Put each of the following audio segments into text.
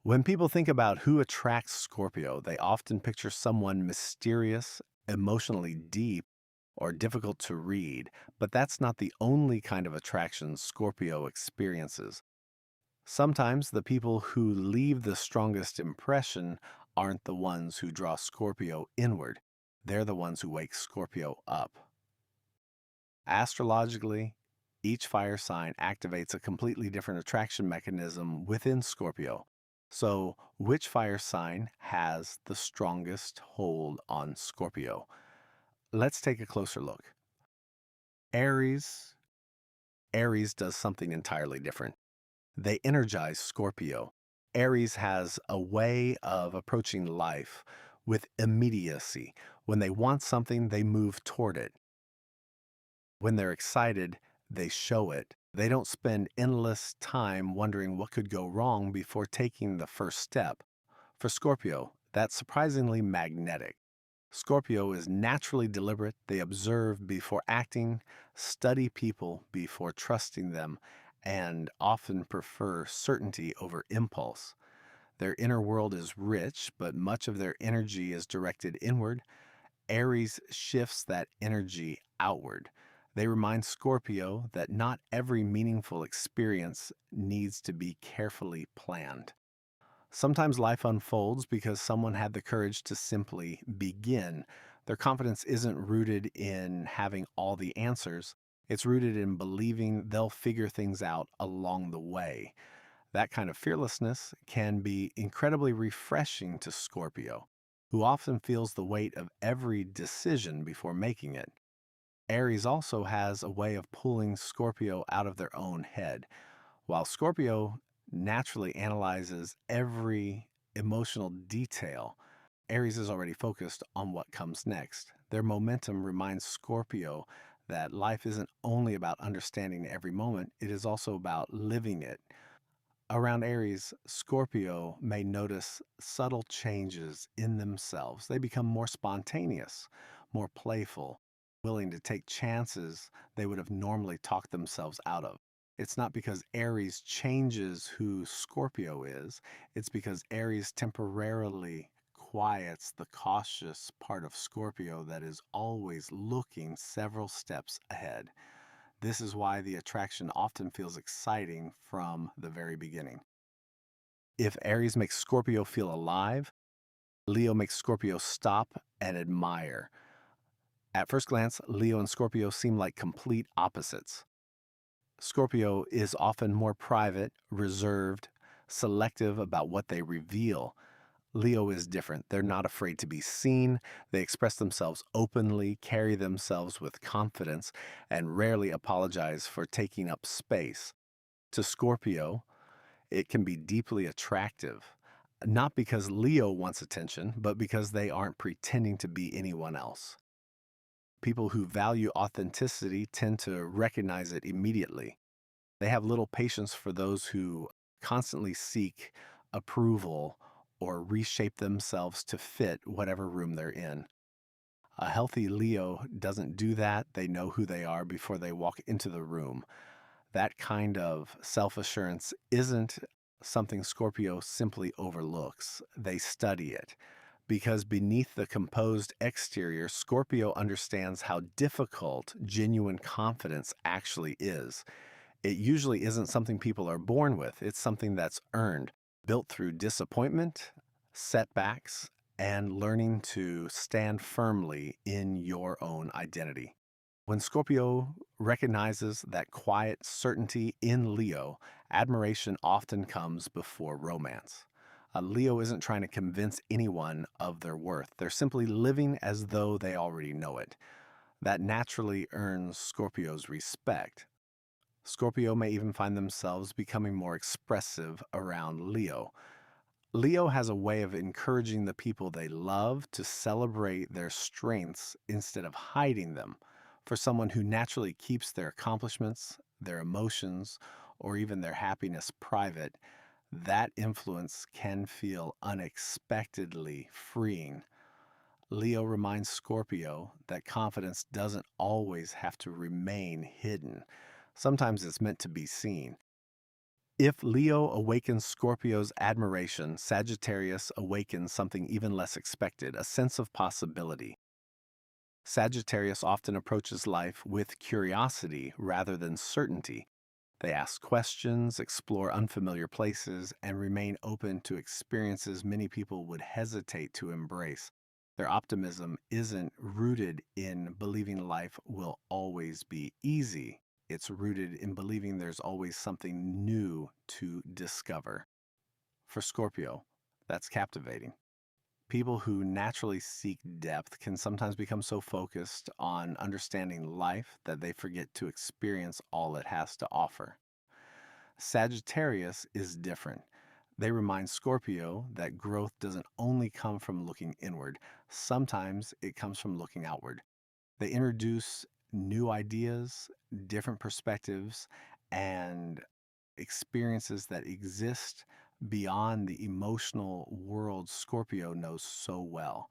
When people think about who attracts Scorpio, they often picture someone mysterious, emotionally deep, or difficult to read, but that's not the only kind of attraction Scorpio experiences. Sometimes the people who leave the strongest impression aren't the ones who draw Scorpio inward, they're the ones who wake Scorpio up. Astrologically, each fire sign activates a completely different attraction mechanism within Scorpio. So, which fire sign has the strongest hold on Scorpio? Let's take a closer look. Aries. Aries does something entirely different. They energize Scorpio. Aries has a way of approaching life with immediacy. When they want something, they move toward it. When they're excited, they show it. They don't spend endless time wondering what could go wrong before taking the first step. For Scorpio, that's surprisingly magnetic. Scorpio is naturally deliberate. They observe before acting, study people before trusting them, and often prefer certainty over impulse. Their inner world is rich, but much of their energy is directed inward. Aries shifts that energy outward. They remind Scorpio that not every meaningful experience needs to be carefully planned. Sometimes life unfolds because someone had the courage to simply begin. Their confidence isn't rooted in having all the answers, it's rooted in believing they'll figure things out along the way. That kind of fearlessness can be incredibly refreshing to Scorpio, who often feels the weight of every decision before making it. Aries also has a way of pulling Scorpio out of their own head. While Scorpio naturally analyzes every emotional detail, Aries is already focused on what comes next. Their momentum reminds Scorpio that life isn't only about understanding every moment, it is also about living it. Around Aries, Scorpio may notice subtle changes in themselves. They become more spontaneous, more playful, willing to take chances they would have normally talked themselves out of. It's not because Aries changes who Scorpio is, it's because Aries temporarily quiets the cautious part of Scorpio that is always looking several steps ahead. This is why the attraction often feels exciting from the very beginning. If Aries makes Scorpio feel alive, Leo makes Scorpio stop and admire. At first glance, Leo and Scorpio seem like complete opposites. Scorpio is often more private, reserved, selective about what they reveal. Leo is different. They're not afraid to be seen. They express themselves openly, carry themselves with confidence, and rarely apologize for taking up space. To Scorpio, it can be deeply attractive, not because Leo wants attention, but because they aren't pretending to be anyone else. People who value authenticity tend to recognize it immediately. They have little patience for those who constantly seek approval or reshape themselves to fit whatever room they're in. A healthy Leo doesn't do that. They know who they are before they walk into the room. That kind of self assurance isn't something Scorpio simply overlooks. They study it. Because beneath the composed exterior, Scorpio understands how difficult genuine confidence actually is. It usually isn't something people are born with, it's something that's earned, built through disappointment, setbacks, and learning to stand firmly in your own identity. When Scorpio recognizes that quiet certainty in Leo, admiration often comes before romance. Leo isn't trying to convince anyone of their worth. They're simply living as though they already know it. That naturally earns Scorpio's respect. Scorpio may even find themselves becoming more expressive around Leo. Leo has a way of encouraging the people they love to celebrate their strengths instead of hiding them. For someone who naturally keeps their accomplishments, their emotions, or even their happiness private, that influence can feel unexpectedly freeing. Leo reminds Scorpio that confidence doesn't always have to remain hidden. Sometimes it's meant to be seen. If Leo awakens Scorpio's admiration, Sagittarius awakens something even less expected, a sense of possibility. Sagittarius often approaches life with curiosity rather than certainty. They ask questions, explore unfamiliar places, and remain open to experiences many people would hesitate to embrace. Their optimism isn't rooted in believing life will always be easy. It's rooted in believing there's always something new to discover. For Scorpio, that's captivating. People who naturally seek depth can sometimes become so focused on understanding life that they forget to experience all it has to offer. Sagittarius is different. They remind Scorpio that growth doesn't only come from looking inward, sometimes it comes from looking outward. They introduce new ideas, different perspectives, and experiences that exist beyond the emotional world Scorpio knows so well.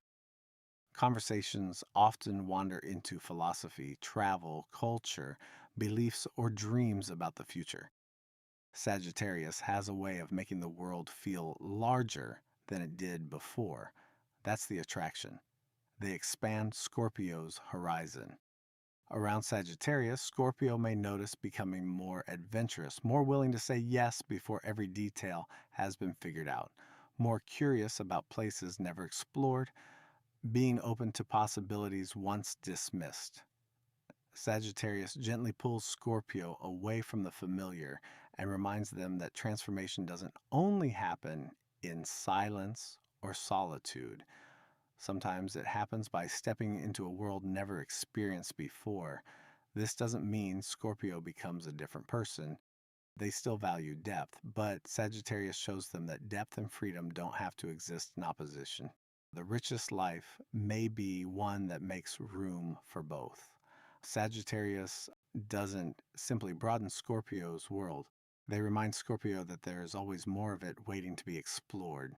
Conversations often wander into philosophy, travel, culture, beliefs, or dreams about the future. Sagittarius has a way of making the world feel larger than it did before. That's the attraction. They expand Scorpio's horizon. Around Sagittarius, Scorpio may notice becoming more adventurous, more willing to say yes before every detail has been figured out, more curious about places never explored, being open to possibilities once dismissed. Sagittarius gently pulls Scorpio away from the familiar and reminds them that transformation doesn't only happen in silence or solitude. Sometimes it happens by stepping into a world never experienced before. This doesn't mean Scorpio becomes a different person. They still value depth, but Sagittarius shows them that depth and freedom don't have to exist in opposition. The richest life may be one that makes room for both. Sagittarius doesn't simply broaden Scorpio's world. They remind Scorpio that there is always more of it waiting to be explored.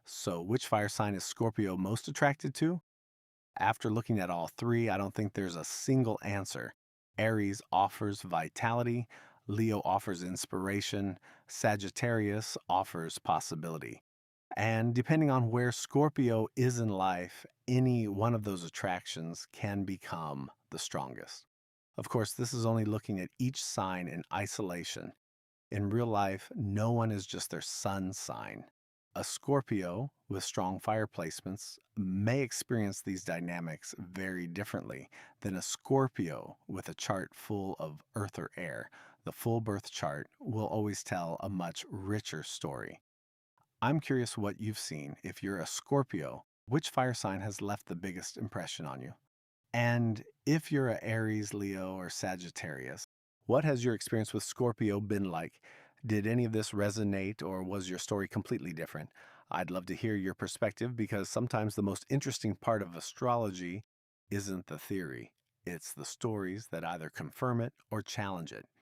So, which fire sign is Scorpio most attracted to? After looking at all three, I don't think there's a single answer. Aries offers vitality, Leo offers inspiration, Sagittarius offers possibility. And depending on where Scorpio is in life, any one of those attractions can become the strongest. Of course, this is only looking at each sign in isolation. In real life, no one is just their sun sign. A Scorpio with strong fire placements may experience these dynamics very differently than a Scorpio with a chart full of earth or air. The full birth chart will always tell a much richer story. I'm curious what you've seen. If you're a Scorpio, which fire sign has left the biggest impression on you? And if you're a Aries, Leo, or Sagittarius, what has your experience with Scorpio been like? Did any of this resonate or was your story completely different? I'd love to hear your perspective because sometimes the most interesting part of astrology isn't the theory, it's the stories that either confirm it or challenge it.